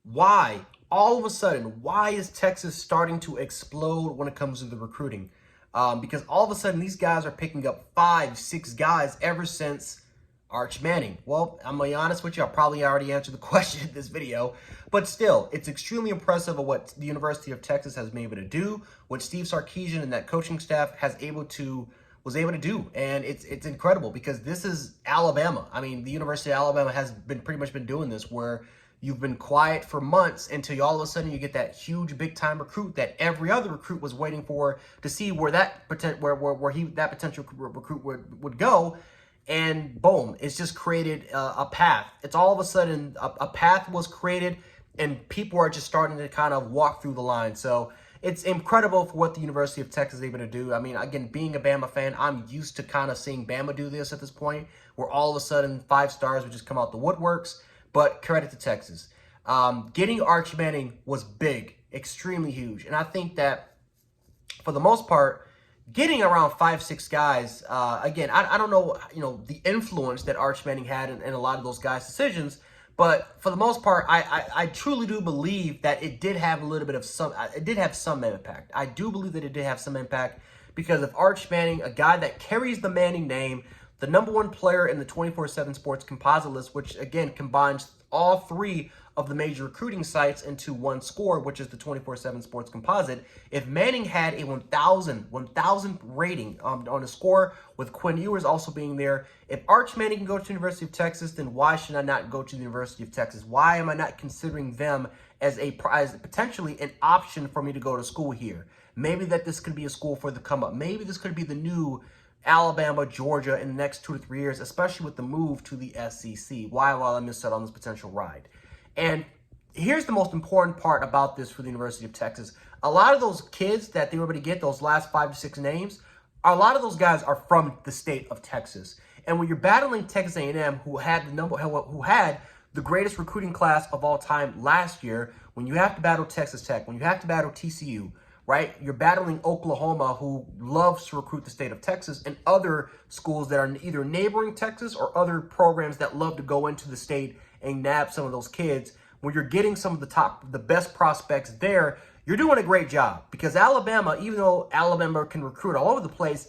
why, all of a sudden, why is Texas starting to explode when it comes to the recruiting? Because all of a sudden, these guys are picking up 5, 6 guys ever since Archbanning. Well, I'm going to be honest with you, I probably already answered the question in this video, but still, it's extremely impressive of what the University of Texas has been able to do, what Steve Sarkisian and that coaching staff was able to do. And it's incredible because this is Alabama. I mean, the University of Alabama has been pretty much been doing this where you've been quiet for months until all of a sudden you get that huge big time recruit that every other recruit was waiting for to see where that potential recruit would go. And boom, it's just created a path. It's all of a sudden a path was created and people are just starting to kind of walk through the line. So it's incredible for what the University of Texas is able to do. I mean, again, being a Bama fan, I'm used to kind of seeing Bama do this at this point, where all of a sudden 5 stars would just come out the woodworks. But credit to Texas. Getting Archbanning was big, extremely huge. And I think that for the most part, getting around 5, 6 guys, again, I don't know, the influence that Archbanning had in a lot of those guys' decisions. But for the most part, I truly do believe that it did have a little bit of it did have some impact. I do believe that it did have some impact because of Archbanning, a guy that carries the Manning name, the #1 player in the 24/7 Sports composite list, which again combines all 3 of the major recruiting sites into one score, which is the 24/7 Sports composite. If Manning had a 1,000 rating on a score, with Quinn Ewers also being there, if Archbanning can go to the University of Texas, then why should I not go to the University of Texas? Why am I not considering them as potentially an option for me to go to school here? Maybe that this could be a school for the come up. Maybe this could be the new Alabama, Georgia in the next 2 to 3 years, especially with the move to the SEC. Why will I miss out on this potential ride? And here's the most important part about this for the University of Texas. A lot of those kids that they were able to get, those last 5 to 6 names, a lot of those guys are from the state of Texas. And when you're battling Texas A&M, who had the greatest recruiting class of all time last year, when you have to battle Texas Tech, when you have to battle TCU, right? You're battling Oklahoma, who loves to recruit the state of Texas, and other schools that are either neighboring Texas or other programs that love to go into the state and nab some of those kids. When you're getting some of the best prospects there, you're doing a great job. Because Alabama, even though Alabama can recruit all over the place,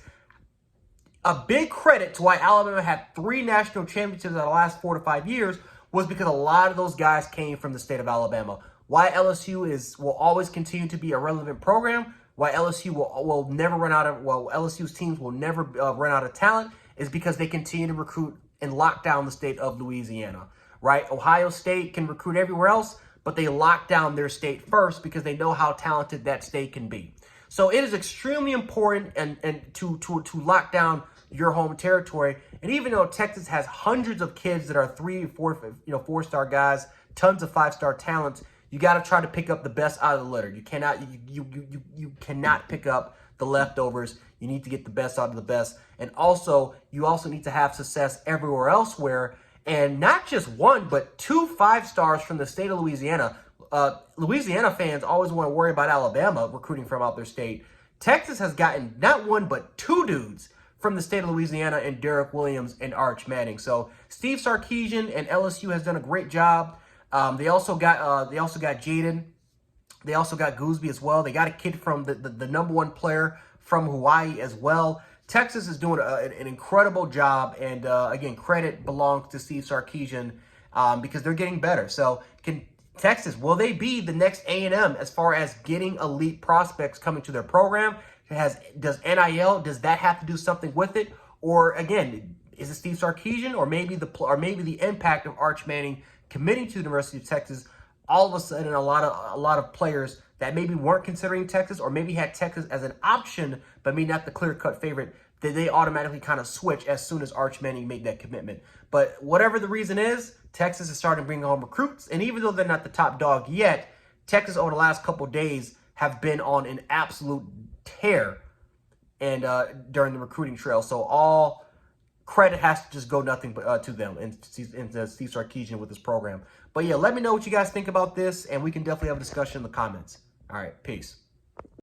a big credit to why Alabama had 3 national championships in the last 4 to 5 years was because a lot of those guys came from the state of Alabama. Why LSU will always continue to be a relevant program, why LSU will never run out of, LSU's teams will never run out of talent, is because they continue to recruit and lock down the state of Louisiana, right? Ohio State can recruit everywhere else, but they lock down their state first because they know how talented that state can be. So it is extremely important and to lock down your home territory. And even though Texas has hundreds of kids that are 3, 4, 4-star guys, tons of 5-star talents, you got to try to pick up the best out of the litter. You cannot pick up the leftovers. You need to get the best out of the best. And also, you also need to have success everywhere elsewhere. And not just 1, but 2 5-stars from the state of Louisiana. Louisiana fans always want to worry about Alabama recruiting from out their state. Texas has gotten not 1, but 2 dudes from the state of Louisiana, and Derek Williams and Archbanning. So Steve Sarkisian and LSU has done a great job. They also got Jaden. They also got Gooseby as well. They got a kid from the #1 player from Hawaii as well. Texas is doing an incredible job, and again, credit belongs to Steve Sarkisian because they're getting better. So can Texas, will they be the next A&M as far as getting elite prospects coming to their program? Does NIL, does that have to do something with it? Or again, is it Steve Sarkisian, or maybe the impact of Archbanning committing to the University of Texas? All of a sudden, a lot of players that maybe weren't considering Texas, or maybe had Texas as an option, but maybe not the clear-cut favorite, that they automatically kind of switch as soon as Archbanning made that commitment. But whatever the reason is, Texas is starting to bring home recruits, and even though they're not the top dog yet, Texas over the last couple of days have been on an absolute tear and during the recruiting trail. So all credit has to just go nothing but to them and to Steve Sarkisian with this program. But yeah, let me know what you guys think about this, and we can definitely have a discussion in the comments. All right, peace.